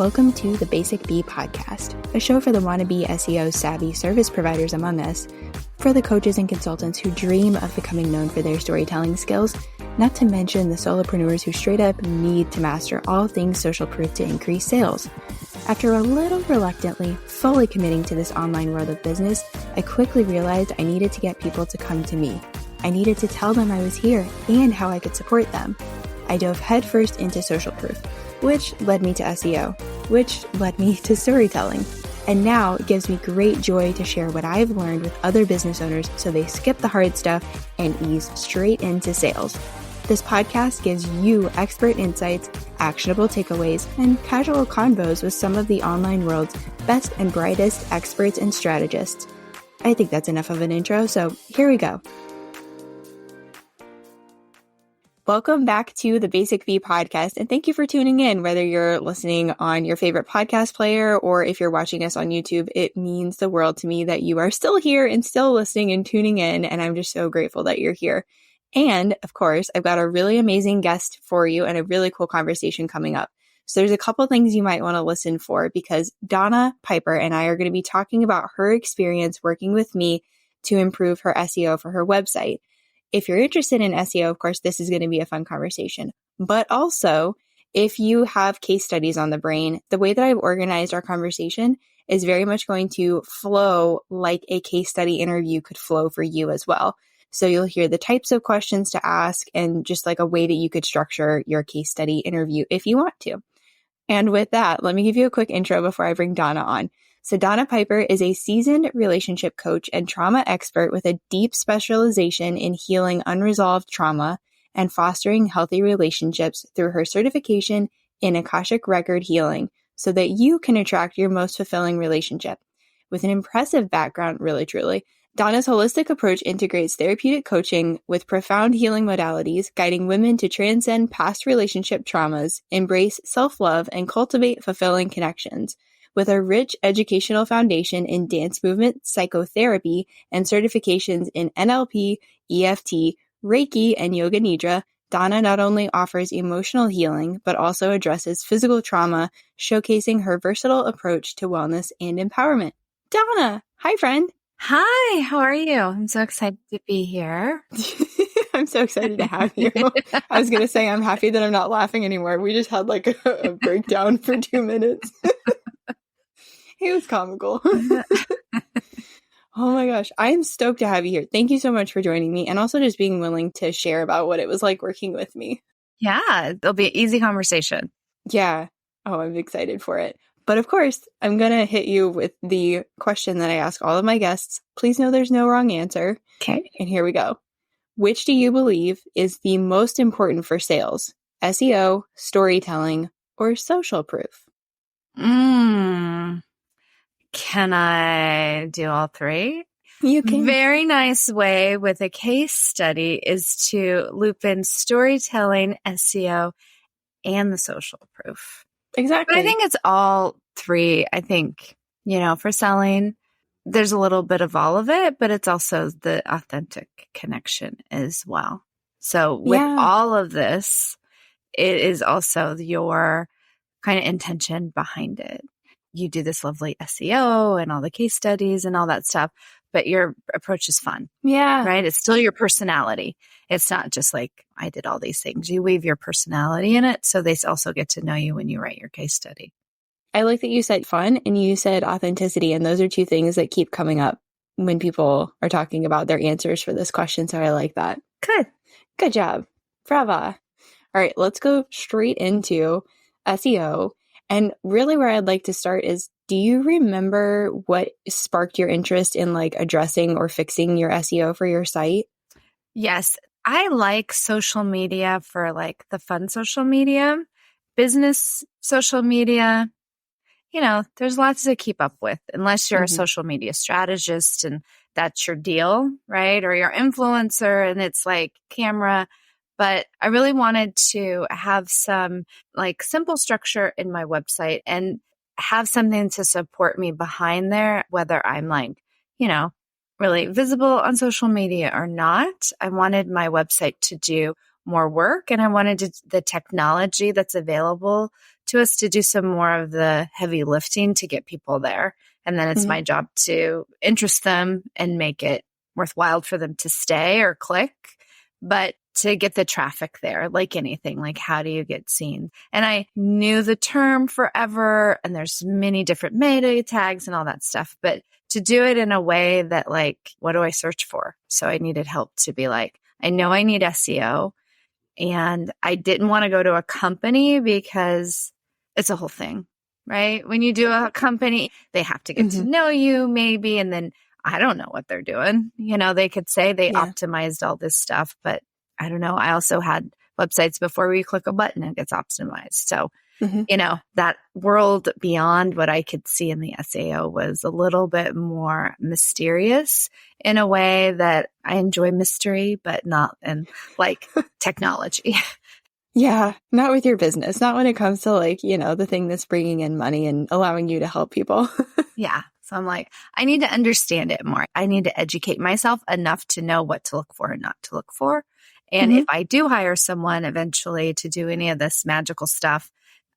Welcome to the Basic Bee podcast, a show for the wannabe SEO savvy service providers among us, for the coaches and consultants who dream of becoming known for their storytelling skills, not to mention the solopreneurs who straight up need to master all things social proof to increase sales. After a little reluctantly fully committing to this online world of business, I quickly realized I needed to get people to come to me. I needed to tell them I was here and how I could support them. I dove headfirst into social proof, which led me to SEO, which led me to storytelling. And now it gives me great joy to share what I've learned with other business owners so they skip the hard stuff and ease straight into sales. This podcast gives you expert insights, actionable takeaways, and casual convos with some of the online world's best and brightest experts and strategists. I think that's enough of an intro, so here we go. Welcome back to the Basic Bee podcast, and thank you for tuning in. Whether you're listening on your favorite podcast player or if you're watching us on YouTube, it means the world to me that you are still here and still listening and tuning in, and I'm just so grateful that you're here. And of course, I've got a really amazing guest for you and a really cool conversation coming up. So there's a couple things you might want to listen for because Donna Piper and I are going to be talking about her experience working with me to improve her SEO for her website. If you're interested in SEO, of course, this is going to be a fun conversation. But also, if you have case studies on the brain, the way that I've organized our conversation is very much going to flow like a case study interview could flow for you as well. So you'll hear the types of questions to ask and just like a way that you could structure your case study interview if you want to. And with that, let me give you a quick intro before I bring Donna on. So Donna Piper is a seasoned relationship coach and trauma expert with a deep specialization in healing unresolved trauma and fostering healthy relationships through her certification in Akashic record healing so that you can attract your most fulfilling relationship. With an impressive background, really truly, Donna's holistic approach integrates therapeutic coaching with profound healing modalities, guiding women to transcend past relationship traumas, embrace self-love, and cultivate fulfilling connections. With a rich educational foundation in dance movement, psychotherapy, and certifications in NLP, EFT, Reiki, and Yoga Nidra, Donna not only offers emotional healing, but also addresses physical trauma, showcasing her versatile approach to wellness and empowerment. Donna, hi friend. Hi, how are you? I'm so excited to be here. I'm so excited to have you. I was going to say, I'm happy that I'm not laughing anymore. We just had like a breakdown for 2 minutes. It was comical. Oh my gosh. I am stoked to have you here. Thank you so much for joining me and also just being willing to share about what it was like working with me. Yeah, it'll be an easy conversation. Yeah. Oh, I'm excited for it. But of course, I'm going to hit you with the question that I ask all of my guests. Please know there's no wrong answer. Okay. And here we go. Which do you believe is the most important for sales? SEO, storytelling, or social proof? Can I do all three? You can. Very nice way with a case study is to loop in storytelling, SEO, and the social proof. Exactly. But I think it's all three. I think, for selling, there's a little bit of all of it, but it's also the authentic connection as well. So with all of this, it is also your kind of intention behind it. You do this lovely SEO and all the case studies and all that stuff, but your approach is fun. Yeah. Right? It's still your personality. It's not just like, I did all these things. You weave your personality in it, so they also get to know you when you write your case study. I like that you said fun and you said authenticity, and those are two things that keep coming up when people are talking about their answers for this question, so I like that. Good job. Brava. All right, let's go straight into SEO. And really where I'd like to start is, do you remember what sparked your interest in like addressing or fixing your SEO for your site? Yes. I like social media for like the fun social media, business social media. There's lots to keep up with unless you're a social media strategist and that's your deal, right? Or you're influencer and it's like camera. But I really wanted to have some like simple structure in my website and have something to support me behind there, whether I'm like, really visible on social media or not. I wanted my website to do more work, and I wanted the technology that's available to us to do some more of the heavy lifting to get people there. And then it's my job to interest them and make it worthwhile for them to stay or click, but to get the traffic there, like anything, like how do you get seen? And I knew the term forever, and there's many different meta tags and all that stuff, but to do it in a way that like, what do I search for? So I needed help to be like, I know I need SEO, and I didn't want to go to a company because it's a whole thing, right? When you do a company, they have to get to know you maybe, and then I don't know what they're doing. You know, they could say they optimized all this stuff, but I don't know. I also had websites before where you click a button and it gets optimized. So, you know, that world beyond what I could see in the SEO was a little bit more mysterious in a way that I enjoy mystery, but not in like technology. Yeah, not with your business, not when it comes to like, you know, the thing that's bringing in money and allowing you to help people. Yeah. So I'm like, I need to understand it more. I need to educate myself enough to know what to look for and not to look for. And if I do hire someone eventually to do any of this magical stuff,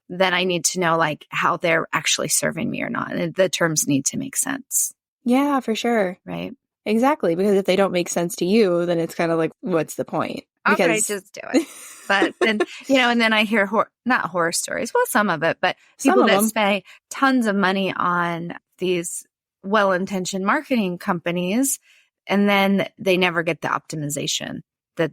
then I need to know like how they're actually serving me or not. And the terms need to make sense. Yeah, for sure. Right. Exactly. Because if they don't make sense to you, then it's kind of like, what's the point? Because Okay, just do it. But then, you know, and then I hear not horror stories. Well, some of it, but people that spend tons of money on these well-intentioned marketing companies, and then they never get the optimization that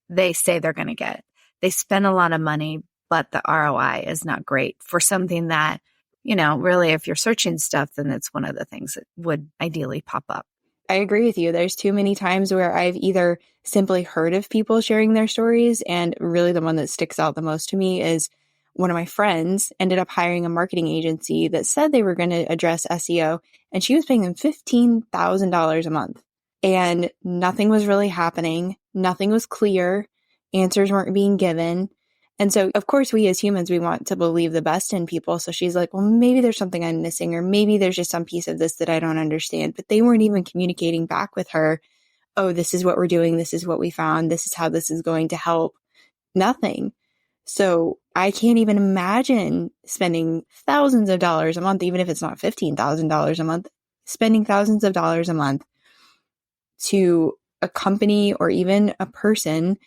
they say they're going to get. They spend a lot of money, but the ROI is not great for something that, you know, really, if you're searching stuff, then it's one of the things that would ideally pop up. I agree with you. There's too many times where I've either simply heard of people sharing their stories, and really the one that sticks out the most to me is one of my friends ended up hiring a marketing agency that said they were going to address SEO, and she was paying them $15,000 a month. And nothing was really happening. Nothing was clear. Answers weren't being given. And so, of course, we as humans, we want to believe the best in people. So she's like, well, maybe there's something I'm missing, or maybe there's just some piece of this that I don't understand. But they weren't even communicating back with her, oh, this is what we're doing. This is what we found. This is how this is going to help. Nothing. So I can't even imagine spending thousands of dollars a month, even if it's not $15,000 a month, spending thousands of dollars a month to a company or even a person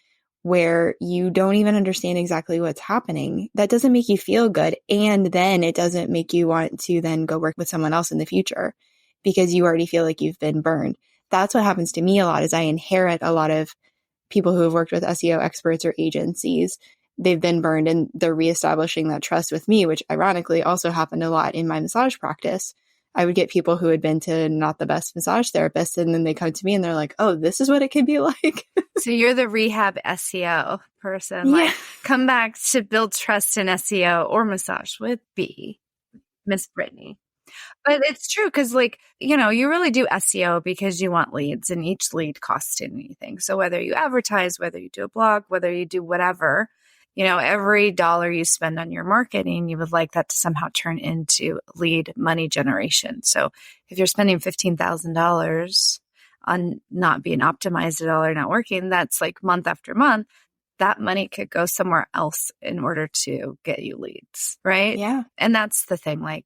where you don't even understand exactly what's happening. That doesn't make you feel good. And then it doesn't make you want to then go work with someone else in the future because you already feel like you've been burned. That's what happens to me a lot is I inherit a lot of people who have worked with SEO experts or agencies. They've been burned and they're reestablishing that trust with me, which ironically also happened a lot in my massage practice. I would get people who had been to not the best massage therapist, and then they come to me and they're like, oh, this is what it can be like. So you're the rehab SEO person. Yeah. Like, come back to build trust in SEO or massage with Miss Brittany. But it's true because, like, you know, you really do SEO because you want leads, and each lead costs anything. So whether you advertise, whether you do a blog, whether you do whatever, you know, every dollar you spend on your marketing, you would like that to somehow turn into lead money generation. So if you're spending $15,000 on not being optimized at all or not working, that's like month after month, that money could go somewhere else in order to get you leads, right? Yeah. And that's the thing. Like,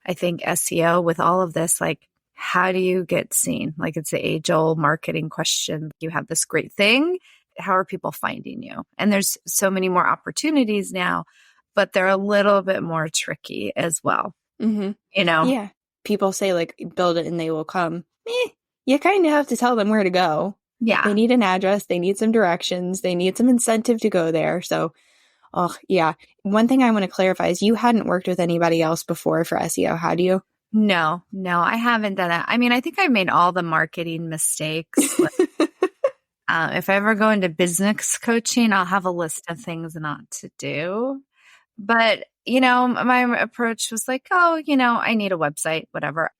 I think SEO with all of this, like, how do you get seen? Like, it's the age-old marketing question. You have this great thing. How are people finding you? And there's so many more opportunities now, but they're a little bit more tricky as well. You know? Yeah. People say like, build it and they will come. You kind of have to tell them where to go. Yeah. They need an address. They need some directions. They need some incentive to go there. So, oh yeah. One thing I want to clarify is you hadn't worked with anybody else before for SEO, had you? No, I haven't done that. I mean, I think I made all the marketing mistakes. If I ever go into business coaching, I'll have a list of things not to do. But, you know, my approach was like, oh, you know, I need a website, whatever.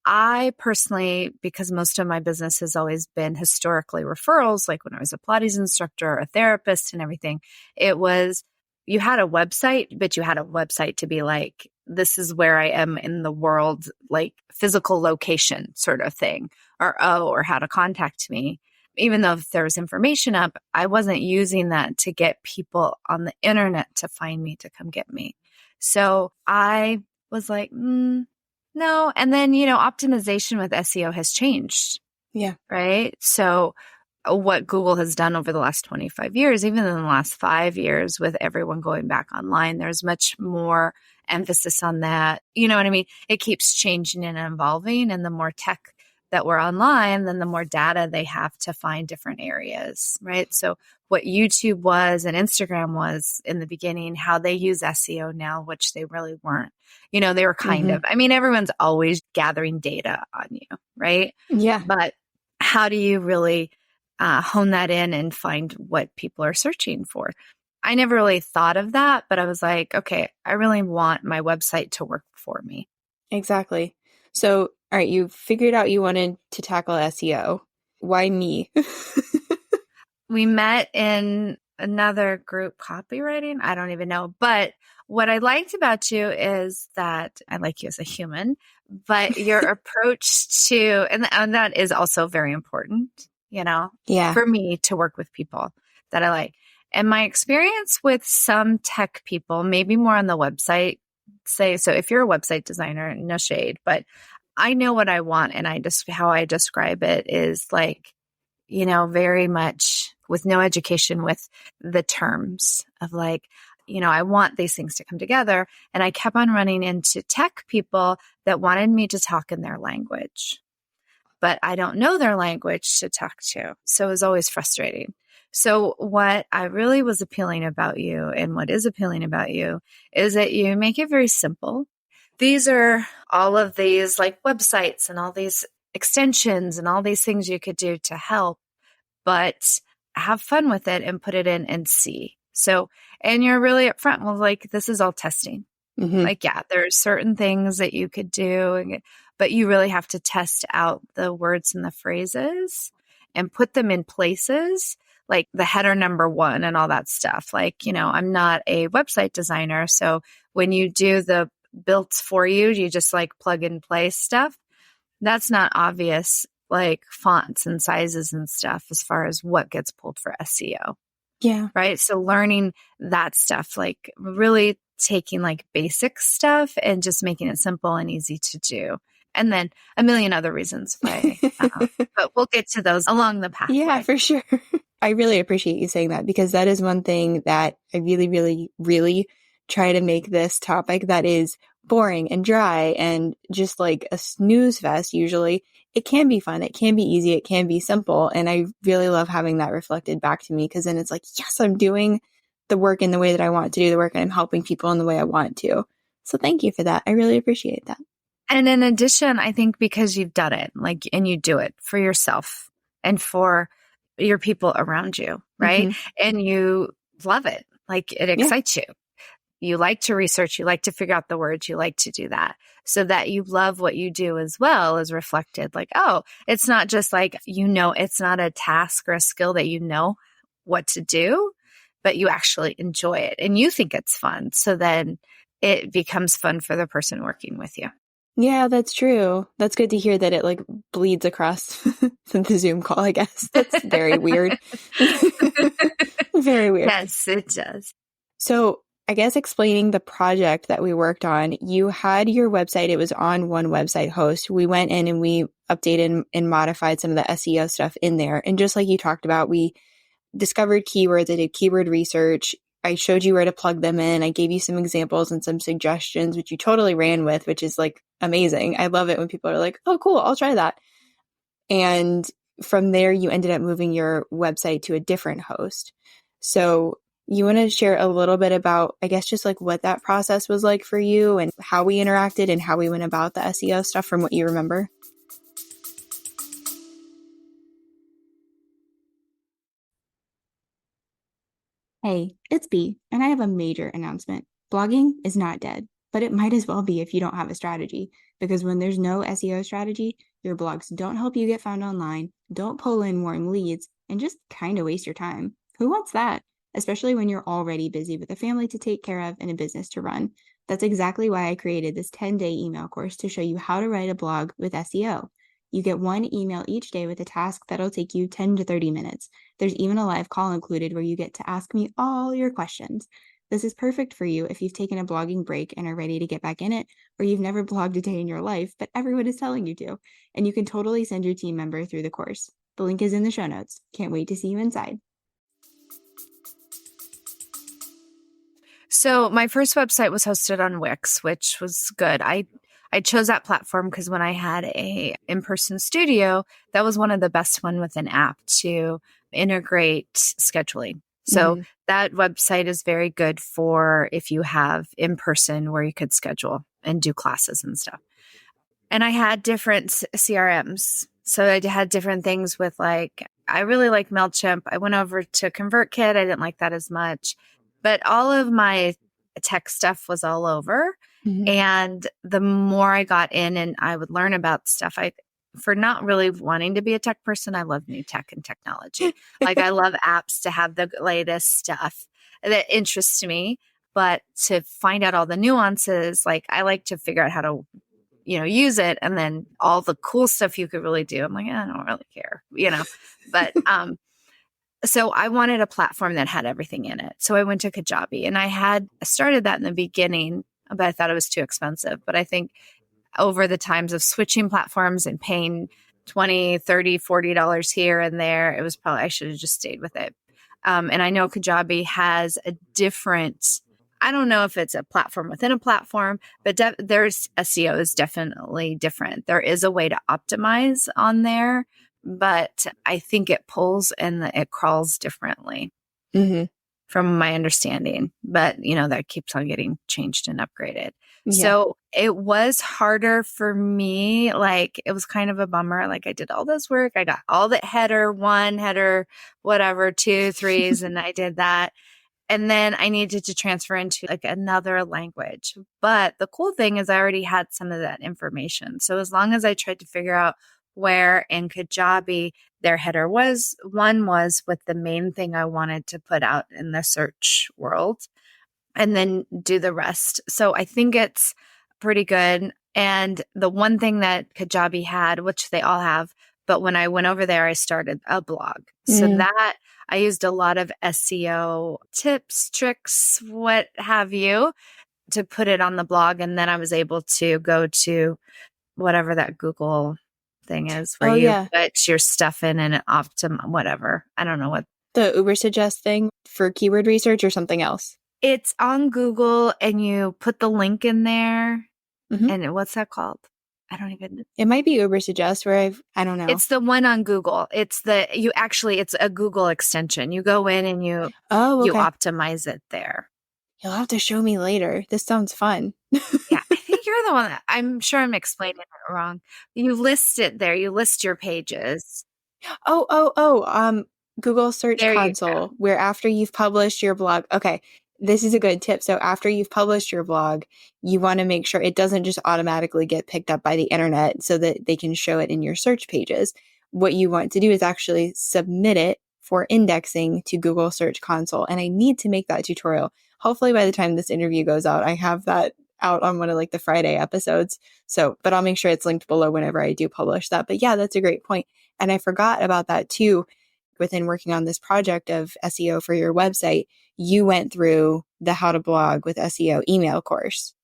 I personally, because most of my business has always been historically referrals, like when I was a Pilates instructor, a therapist and everything, it was, you had a website, but you had a website to be like, this is where I am in the world, like physical location sort of thing, or how to contact me. even though if there was information up, I wasn't using that to get people on the internet to find me, to come get me. So I was like, no. And then, optimization with SEO has changed. Yeah. Right. So what Google has done over the last 25 years, even in the last 5 years with everyone going back online, there's much more emphasis on that. You know what I mean? It keeps changing and evolving. And the more tech that we're online, then the more data they have to find different areas, right? So what YouTube was and Instagram was in the beginning, how they use SEO now, which they really weren't. They were kind of, everyone's always gathering data on you, right? Yeah. But how do you really hone that in and find what people are searching for? I never really thought of that, but I was like, okay, I really want my website to work for me. Exactly. So, all right, you figured out you wanted to tackle SEO. Why me? We met in another group, copywriting. I don't even know. But what I liked about you is that I like you as a human, but your approach to, and that is also very important, for me to work with people that I like. And my experience with some tech people, maybe more on the website, so if you're a website designer, no shade, but I know what I want. And how I describe it is like, very much with no education with the terms of like, I want these things to come together. And I kept on running into tech people that wanted me to talk in their language, but I don't know their language to talk to. So it was always frustrating. So what I really was appealing about you, and what is appealing about you, is that you make it very simple. These are all of these like websites and all these extensions and all these things you could do to help, but have fun with it and put it in and see. So, and you're really upfront. Well, like, this is all testing. Like, yeah, there's certain things that you could do, but you really have to test out the words and the phrases and put them in places like the header number 1 and all that stuff. Like, I'm not a website designer. So when you do the built for you, you just like plug and play stuff. That's not obvious, like fonts and sizes and stuff as far as what gets pulled for SEO. Yeah. Right. So learning that stuff, like really taking like basic stuff and just making it simple and easy to do. And then a million other reasons why. But we'll get to those along the pathway. Yeah, for sure. I really appreciate you saying that, because that is one thing that I really, really, really try to make this topic that is boring and dry and just like a snooze fest. Usually it can be fun. It can be easy. It can be simple. And I really love having that reflected back to me, because then it's like, yes, I'm doing the work in the way that I want to do the work, and I'm helping people in the way I want to. So thank you for that. I really appreciate that. And in addition, I think because you've done it, like, and you do it for yourself and for your people around you, right? And you love it. Like, it excites you. You like to research, you like to figure out the words, you like to do that. So that you love what you do as well is reflected. Like, oh, it's not just like, it's not a task or a skill that you know what to do, but you actually enjoy it and you think it's fun. So then it becomes fun for the person working with you. Yeah, that's true. That's good to hear that it like bleeds across the Zoom call, I guess. That's very weird. Very weird. Yes, it does. So I guess explaining the project that we worked on, you had your website. It was on one website host. We went in and we updated and modified some of the SEO stuff in there. And just like you talked about, we discovered keywords. I did keyword research. I showed you where to plug them in. I gave you some examples and some suggestions, which you totally ran with, which is like amazing. I love it when people are like, oh, cool, I'll try that. And from there, you ended up moving your website to a different host. So you want to share a little bit about, I guess, just like what that process was like for you and how we interacted and how we went about the SEO stuff from what you remember? Hey, it's B, and I have a major announcement. Blogging is not dead, but it might as well be if you don't have a strategy, because when there's no SEO strategy, your blogs don't help you get found online, don't pull in warm leads, and just kind of waste your time. Who wants that? Especially when you're already busy with a family to take care of and a business to run. That's exactly why I created this 10-day email course to show you how to write a blog with SEO. You get one email each day with a task that'll take you 10 to 30 minutes. There's even a live call included where you get to ask me all your questions. This is perfect for you if you've taken a blogging break and are ready to get back in it, or you've never blogged a day in your life, but everyone is telling you to. And you can totally send your team member through the course. The link is in the show notes. Can't wait to see you inside. So my first website was hosted on Wix, which was good. I chose that platform because when I had a in-person studio, that was one of the best one with an app to integrate scheduling. So that website is very good for if you have in-person where you could schedule and do classes and stuff. And I had different CRMs. So I had different things with like, I really like MailChimp. I went over to ConvertKit. I didn't like that as much. But all of my tech stuff was all over. And the more I got in and I would learn about stuff, for not really wanting to be a tech person, I love new tech and technology. Like I love apps to have the latest stuff that interests me. But to find out all the nuances, like I like to figure out how to, use it. And then all the cool stuff you could really do. I'm like, I don't really care, but, so I wanted a platform that had everything in it. So I went to Kajabi and I started that in the beginning, but I thought it was too expensive. But I think over the times of switching platforms and paying $20, $30, $40 here and there, it was probably, I should have just stayed with it. And I know Kajabi has a different, I don't know if it's a platform within a platform, but there's SEO is definitely different. There is a way to optimize on there, but I think it pulls and it crawls differently from my understanding. But, that keeps on getting changed and upgraded. Yeah. So it was harder for me. Like it was kind of a bummer. Like I did all this work. I got all the header 1, header, whatever, 2, 3s, and I did that. And then I needed to transfer into like another language. But the cool thing is I already had some of that information. So as long as I tried to figure out where in Kajabi their header was with the main thing I wanted to put out in the search world and then do the rest. So I think it's pretty good. And the one thing that Kajabi had, which they all have, but when I went over there, I started a blog. So that I used a lot of SEO tips, tricks, what have you, to put it on the blog. And then I was able to go to whatever that Google thing is where you put your stuff in and whatever. I don't know what. The Ubersuggest thing for keyword research or something else? It's on Google and you put the link in there. And what's that called? I don't even know. It might be Ubersuggest where I don't know. It's the one on Google. It's a Google extension. You go in and you optimize it there. You'll have to show me later. This sounds fun. Yeah, I think you're the one I'm sure I'm explaining it wrong. You list it there. You list your pages. Google Search Console, where after you've published your blog. Okay. This is a good tip. So after you've published your blog, you want to make sure it doesn't just automatically get picked up by the internet so that they can show it in your search pages. What you want to do is actually submit it for indexing to Google Search Console. And I need to make that tutorial. Hopefully by the time this interview goes out, I have that out on one of like the Friday episodes. But I'll make sure it's linked below whenever I do publish that. But yeah, that's a great point. And I forgot about that too. Within working on this project of SEO for your website, you went through the How to Blog with SEO email course.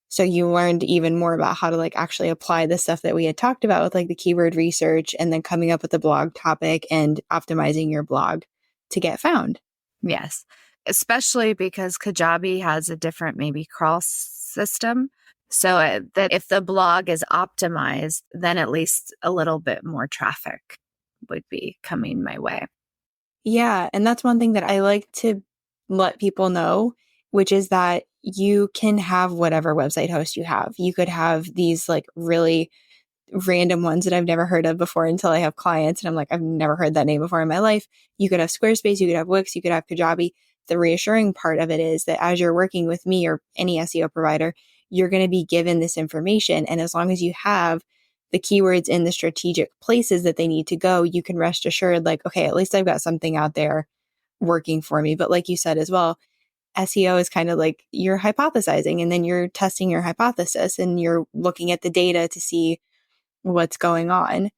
So you learned even more about how to like actually apply the stuff that we had talked about with like the keyword research and then coming up with the blog topic and optimizing your blog to get found. Yes. Especially because Kajabi has a different maybe crawl system. So that if the blog is optimized, then at least a little bit more traffic would be coming my way. Yeah. And that's one thing that I like to let people know, which is that you can have whatever website host you have. You could have these like really random ones that I've never heard of before until I have clients. And I'm like, I've never heard that name before in my life. You could have Squarespace, you could have Wix, you could have Kajabi. The reassuring part of it is that as you're working with me or any SEO provider, you're going to be given this information. And as long as you have the keywords in the strategic places that they need to go, you can rest assured like, okay, at least I've got something out there working for me. But like you said as well, SEO is kind of like you're hypothesizing and then you're testing your hypothesis and you're looking at the data to see what's going on.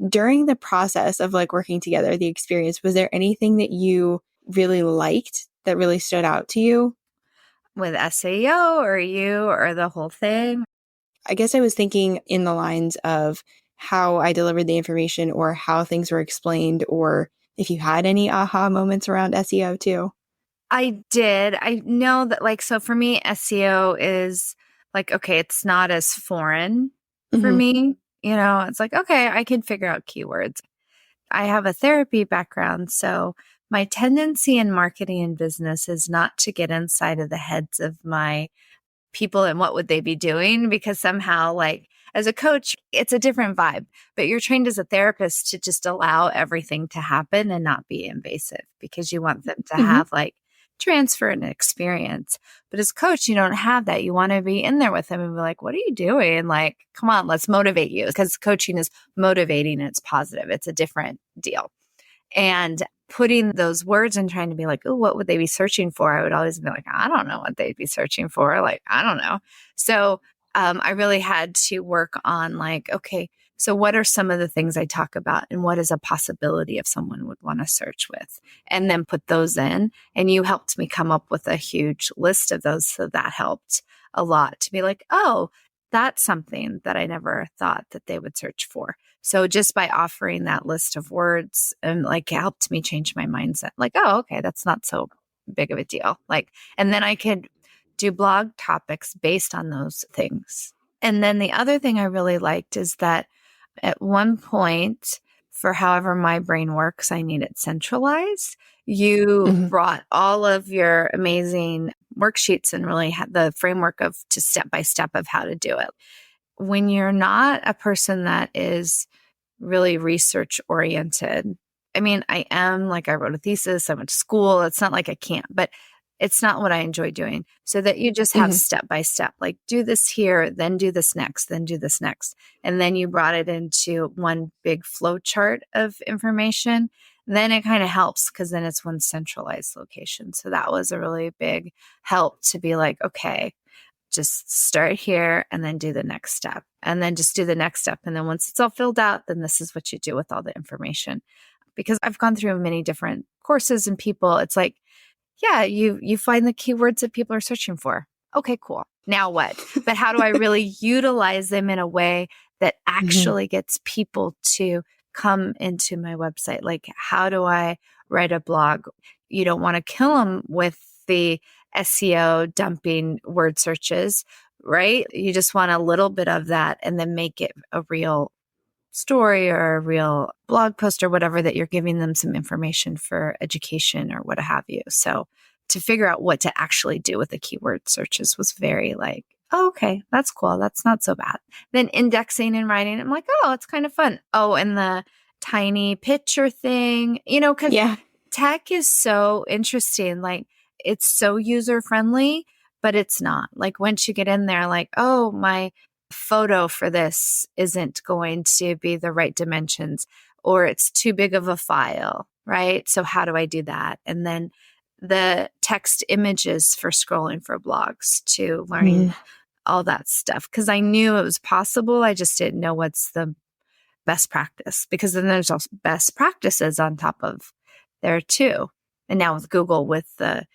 During the process of like working together, the experience, was there anything that you really liked that really stood out to you? With SEO or you or the whole thing? I guess I was thinking in the lines of how I delivered the information or how things were explained, or if you had any aha moments around SEO too. I did. I know that, like, so for me, SEO is like, okay, it's not as foreign for me. You know, it's like, okay, I can figure out keywords. I have a therapy background. So my tendency in marketing and business is not to get inside of the heads of my people and what would they be doing, because somehow, like, as a coach, it's a different vibe, but you're trained as a therapist to just allow everything to happen and not be invasive, because you want them to have like transfer and experience. But as a coach, you don't have that. You want to be in there with them and be like, what are you doing? Like, come on, let's motivate you, because coaching is motivating and it's positive. It's a different deal. And putting those words and trying to be like, oh, what would they be searching for? I would always be like, I don't know what they'd be searching for. Like, I don't know. So I really had to work on like, okay, so what are some of the things I talk about and what is a possibility if someone would want to search with, and then put those in. And you helped me come up with a huge list of those. So that helped a lot to be like, oh, that's something that I never thought that they would search for. So just by offering that list of words and like it helped me change my mindset. Like, oh, okay, that's not so big of a deal. Like, and then I could do blog topics based on those things. And then the other thing I really liked is that at one point, for however my brain works, I need it centralized. You brought all of your amazing worksheets and really had the framework of just step by step of how to do it. When you're not a person that is really research oriented, I mean, I am, like, I wrote a thesis, I went to school. It's not like I can't, but it's not what I enjoy doing. So that you just have step by step, like do this here, then do this next, then do this next. And then you brought it into one big flow chart of information. Then it kind of helps because then it's one centralized location. So that was a really big help to be like, okay, just start here and then do the next step, and then just do the next step. And then once it's all filled out, then this is what you do with all the information. Because I've gone through many different courses and people, it's like, yeah, you find the keywords that people are searching for. Okay, cool. Now what? But how do I really utilize them in a way that actually gets people to come into my website? Like, how do I write a blog? You don't want to kill them with the SEO dumping word searches, right? You just want a little bit of that and then make it a real story or a real blog post or whatever, that you're giving them some information for education or what have you. So to figure out what to actually do with the keyword searches was very like, oh, okay, that's cool. That's not so bad. Then indexing and writing, I'm like, oh, it's kind of fun. Oh, and the tiny picture thing, because tech is so interesting. Like, it's so user friendly, but it's not. Like, once you get in there, like, oh, my photo for this isn't going to be the right dimensions, or it's too big of a file, right? So how do I do that? And then the text images for scrolling for blogs, to learning all that stuff. Because I knew it was possible. I just didn't know what's the best practice, because then there's also best practices on top of there too. And now with Google, with the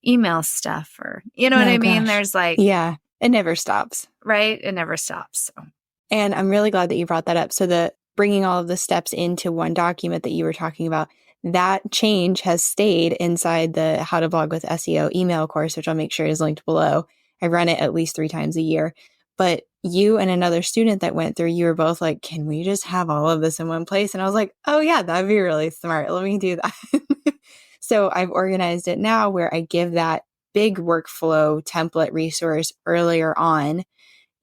email stuff, or, what I mean? There's like, yeah, it never stops. Right? It never stops. So. And I'm really glad that you brought that up. So the bringing all of the steps into one document that you were talking about, that change has stayed inside the How to Blog with SEO email course, which I'll make sure is linked below. I run it at least 3 times a year. But you and another student that went through, you were both like, can we just have all of this in one place? And I was like, oh yeah, that'd be really smart. Let me do that. So I've organized it now where I give that big workflow template resource earlier on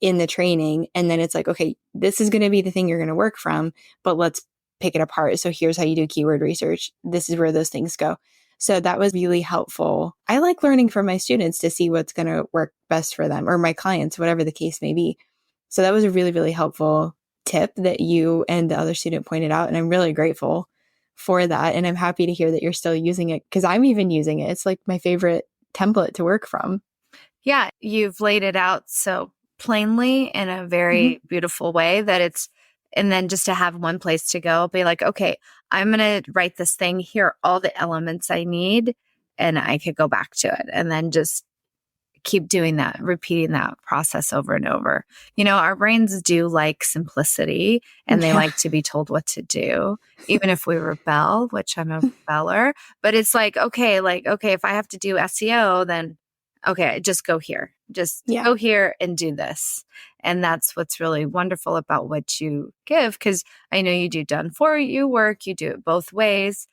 in the training. And then it's like, okay, this is going to be the thing you're going to work from, but let's pick it apart. So here's how you do keyword research. This is where those things go. So that was really helpful. I like learning from my students to see what's going to work best for them, or my clients, whatever the case may be. So that was a really, really helpful tip that you and the other student pointed out. And I'm really grateful for that. And I'm happy to hear that you're still using it, because I'm even using it. It's like my favorite template to work from. Yeah, you've laid it out so plainly in a very beautiful way that it's And then just to have one place to go, be like, okay, I'm going to write this thing. Here are all the elements I need. And I could go back to it and then just keep doing that, repeating that process over and over. Our brains do like simplicity and they like to be told what to do, even if we rebel, which I'm a rebeller. But it's like, okay, if I have to do SEO, then okay, just go here. Just go here and do this. And that's what's really wonderful about what you give, because I know you do done for you work, you do it both ways.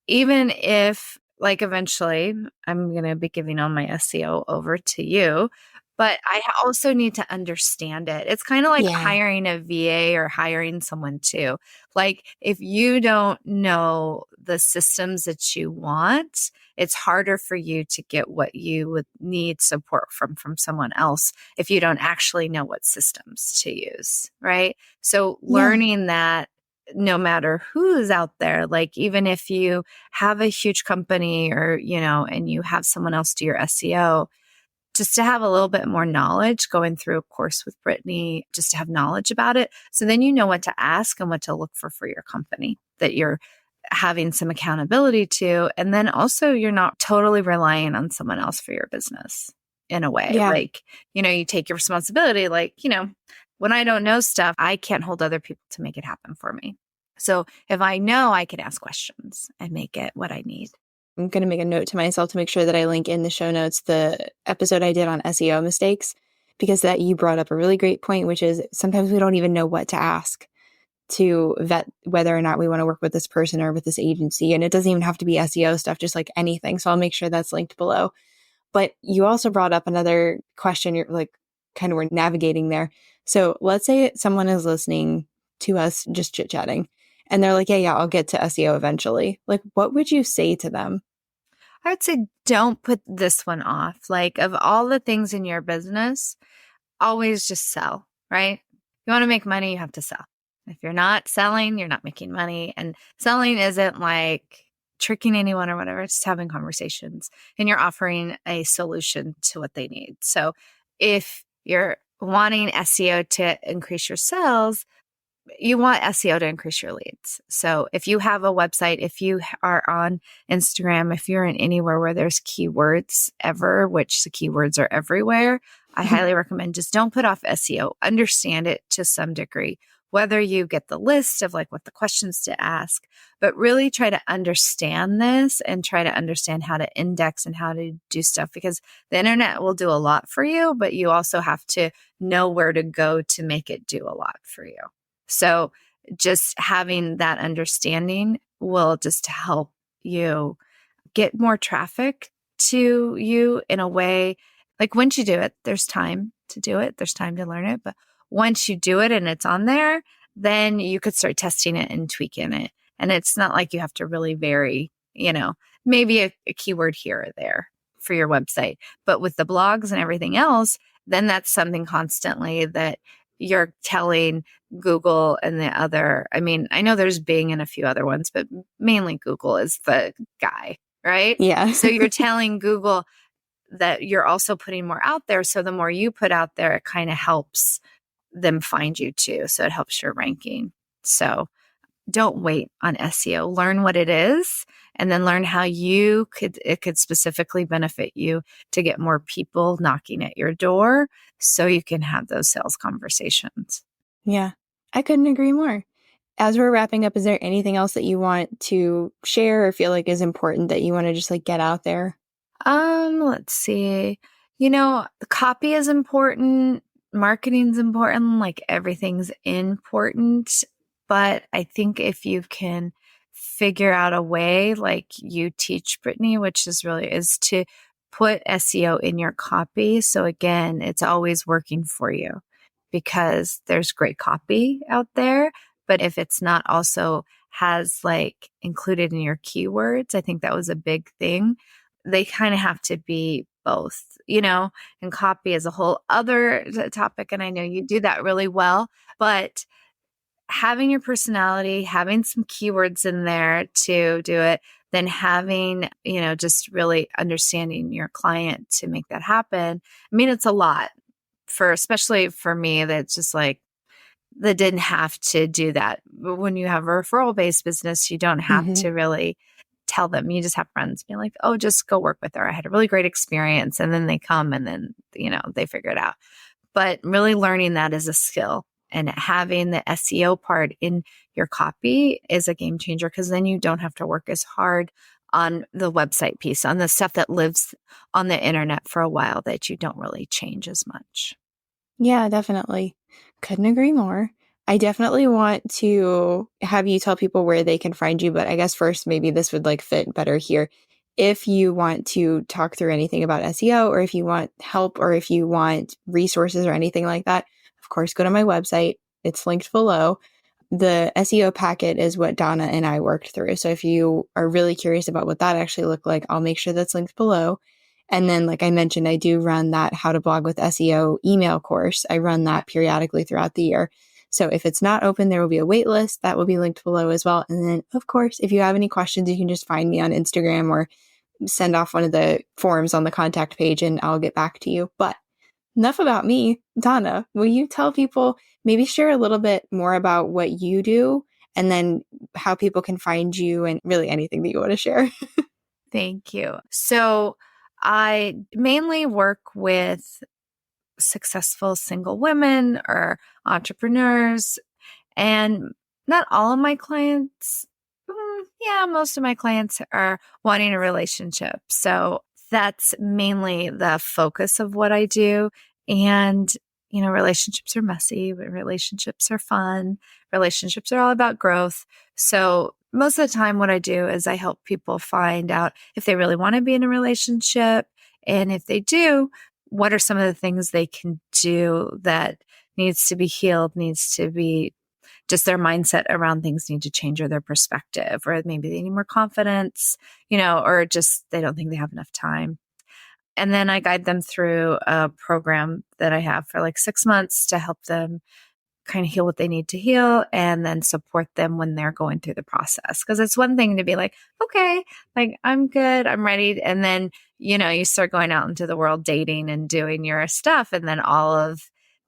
Even if eventually I'm going to be giving all my SEO over to you, but I also need to understand it. It's kind of like hiring a VA or hiring someone too. Like if you don't know the systems that you want, it's harder for you to get what you would need support from someone else if you don't actually know what systems to use, right? So learning that no matter who's out there, like even if you have a huge company or, and you have someone else do your SEO, just to have a little bit more knowledge going through a course with Brittany, just to have knowledge about it. So then you know what to ask and what to look for your company that you're having some accountability to. And then also you're not totally relying on someone else for your business in a way. Like, you take your responsibility. Like, when I don't know stuff, I can't hold other people to make it happen for me. So if I know, I can ask questions and make it what I need. I'm going to make a note to myself to make sure that I link in the show notes the episode I did on SEO mistakes, because that you brought up a really great point, which is sometimes we don't even know what to ask to vet whether or not we want to work with this person or with this agency. And it doesn't even have to be SEO stuff, just like anything. So I'll make sure that's linked below. But you also brought up another question. You're like kind of we're navigating there. So let's say someone is listening to us just chit chatting and they're like, yeah, I'll get to SEO eventually. Like, what would you say to them? I would say don't put this one off. Like of all the things in your business, always just sell, right? You want to make money, you have to sell. If you're not selling, you're not making money. And selling isn't like tricking anyone or whatever. It's just having conversations and you're offering a solution to what they need. So if you're wanting SEO to increase your sales, you want SEO to increase your leads. So if you have a website, if you are on Instagram, if you're in anywhere where there's keywords ever, which the keywords are everywhere, I highly recommend just don't put off SEO. Understand it to some degree, whether you get the list of like what the questions to ask, but really try to understand this and try to understand how to index and how to do stuff, because the internet will do a lot for you, but you also have to know where to go to make it do a lot for you. So just having that understanding will just help you get more traffic to you in a way. Like once you do it, there's time to do it. There's time to learn it. But once you do it and it's on there, then you could start testing it and tweaking it. And it's not like you have to really vary, maybe a keyword here or there for your website. But with the blogs and everything else, then that's something constantly that you're telling Google and the other. I mean, I know there's Bing and a few other ones, but mainly Google is the guy, right? Yeah. So you're telling Google that you're also putting more out there. So the more you put out there, it kind of helps them find you too. So it helps your ranking. So don't wait on SEO. Learn what it is and then learn how it could specifically benefit you to get more people knocking at your door so you can have those sales conversations. Yeah, I couldn't agree more. As we're wrapping up, is there anything else that you want to share or feel like is important that you want to just like get out there? Let's see. The copy is important. Marketing's important. Like everything's important. But I think if you can figure out a way, like you teach Brittany, which is to put SEO in your copy. So again, it's always working for you because there's great copy out there. But if it's not also has like included in your keywords, I think that was a big thing. They kind of have to be both, and copy is a whole other topic. And I know you do that really well, but having your personality, having some keywords in there to do it, then having, just really understanding your client to make that happen. I mean, it's a lot especially for me, that's just like that didn't have to do that. But when you have a referral-based business, you don't have to really tell them. You just have friends be like, oh, just go work with her. I had a really great experience. And then they come and then, they figure it out. But really learning that is a skill, and having the SEO part in your copy is a game changer, because then you don't have to work as hard on the website piece, on the stuff that lives on the internet for a while that you don't really change as much. Yeah, definitely. Couldn't agree more. I definitely want to have you tell people where they can find you, but I guess first, maybe this would fit better here. If you want to talk through anything about SEO, or if you want help, or if you want resources or anything like that, of course, go to my website. It's linked below. The SEO Packet is what Donna and I worked through. So if you are really curious about what that actually looked like, I'll make sure that's linked below. And then, like I mentioned, I do run that How to Blog with SEO email course. I run that periodically throughout the year. So if it's not open, there will be a wait list that will be linked below as well. And then, of course, if you have any questions, you can just find me on Instagram or send off one of the forms on the contact page and I'll get back to you. But enough about me. Donna, will you tell people, maybe share a little bit more about what you do, and then how people can find you, and really anything that you want to share? Thank you. So I mainly work with successful single women or entrepreneurs, and not all of my clients, most of my clients are wanting a relationship. So that's mainly the focus of what I do. And, relationships are messy, but relationships are fun. Relationships are all about growth. So most of the time what I do is I help people find out if they really want to be in a relationship. And if they do, what are some of the things they can do that needs to be healed, needs to be just their mindset around things need to change, or their perspective, or maybe they need more confidence, or just they don't think they have enough time. And then I guide them through a program that I have for 6 months to help them kind of heal what they need to heal, and then support them when they're going through the process. Because it's one thing to be like, okay, I'm good, I'm ready. And then, you start going out into the world dating and doing your stuff. And then all of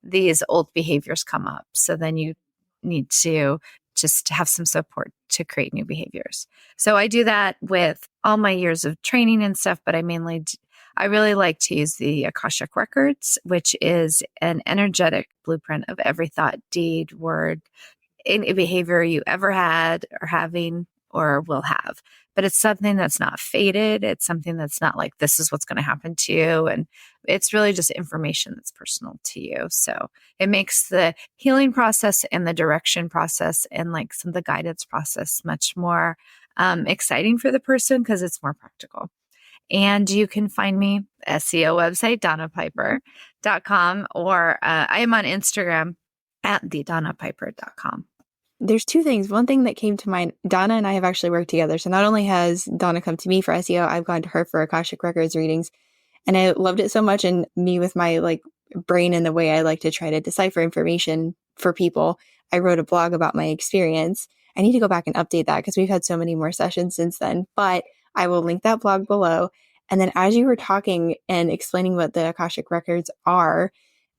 these old behaviors come up. So then you need to just have some support to create new behaviors. So I do that with all my years of training and stuff, but I really like to use the Akashic records, which is an energetic blueprint of every thought, deed, word, any behavior you ever had or having or will have. But it's something that's not fated. It's something that's not like, this is what's going to happen to you. And it's really just information that's personal to you. So it makes the healing process and the direction process and some of the guidance process much more exciting for the person, because it's more practical. And you can find me SEO website, donnapiper.com, or I am on Instagram at thedonnapiper.com. There's two things. One thing that came to mind, Donna and I have actually worked together. So not only has Donna come to me for SEO, I've gone to her for Akashic Records readings. And I loved it so much. And me, with my brain and the way I like to try to decipher information for people, I wrote a blog about my experience. I need to go back and update that because we've had so many more sessions since then. But I will link that blog below. And then as you were talking and explaining what the Akashic Records are,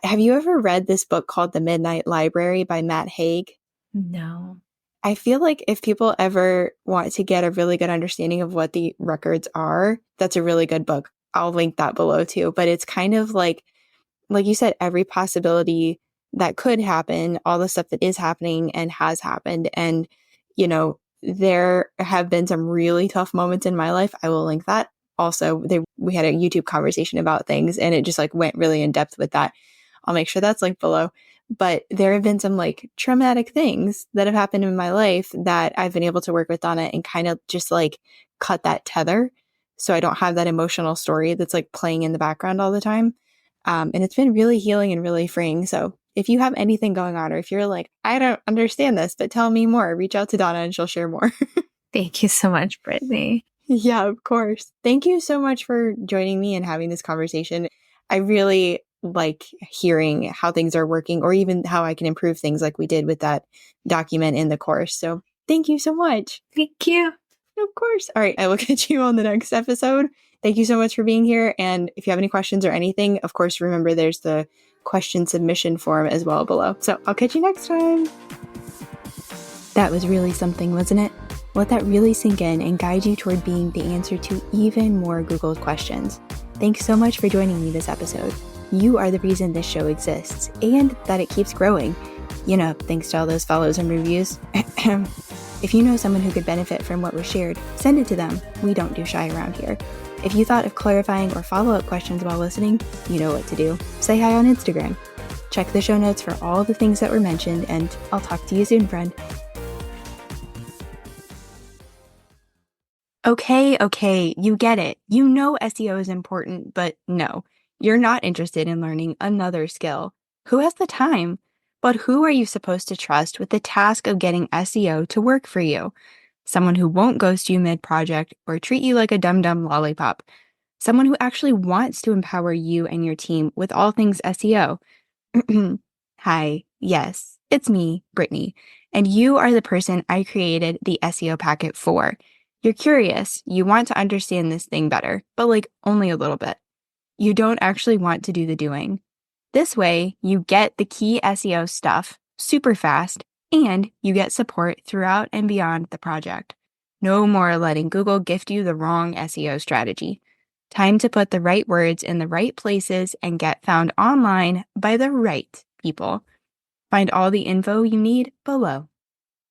have you ever read this book called The Midnight Library by Matt Haig? No. I feel like if people ever want to get a really good understanding of what the records are, that's a really good book. I'll link that below too. But it's kind of like you said, every possibility that could happen, all the stuff that is happening and has happened. And, there have been some really tough moments in my life. I will link that. Also, we had a YouTube conversation about things, and it just went really in depth with that. I'll make sure that's linked below. But there have been some traumatic things that have happened in my life that I've been able to work with Donna and kind of just cut that tether, so I don't have that emotional story that's playing in the background all the time. And it's been really healing and really freeing. So if you have anything going on, or if you're I don't understand this, but tell me more, reach out to Donna and she'll share more. Thank you so much, Brittany. Yeah, of course. Thank you so much for joining me and having this conversation. I really like hearing how things are working, or even how I can improve things like we did with that document in the course. So thank you so much. Thank you. Of course. All right. I will catch you on the next episode. Thank you so much for being here. And if you have any questions or anything, of course, remember there's the question submission form as well below. So I'll catch you next time. That was really something, wasn't it? Let that really sink in and guide you toward being the answer to even more Googled questions. Thanks so much for joining me this episode. You are the reason this show exists and that it keeps growing. You know, thanks to all those follows and reviews. If you know someone who could benefit from what was shared, send it to them. We don't do shy around here. If you thought of clarifying or follow-up questions while listening, you know what to do. Say hi on Instagram. Check the show notes for all the things that were mentioned, and I'll talk to you soon, friend. Okay, you get it. You know SEO is important, but no, you're not interested in learning another skill. Who has the time? But who are you supposed to trust with the task of getting SEO to work for you? Someone who won't ghost you mid-project or treat you like a dum-dum lollipop. Someone who actually wants to empower you and your team with all things SEO. Hi, yes, it's me, Brittany, and you are the person I created the SEO Packet for. You're curious, you want to understand this thing better, but like only a little bit. You don't actually want to do the doing. This way, you get the key SEO stuff super fast, and you get support throughout and beyond the project. No more letting Google gift you the wrong SEO strategy. Time to put the right words in the right places and get found online by the right people. Find all the info you need below.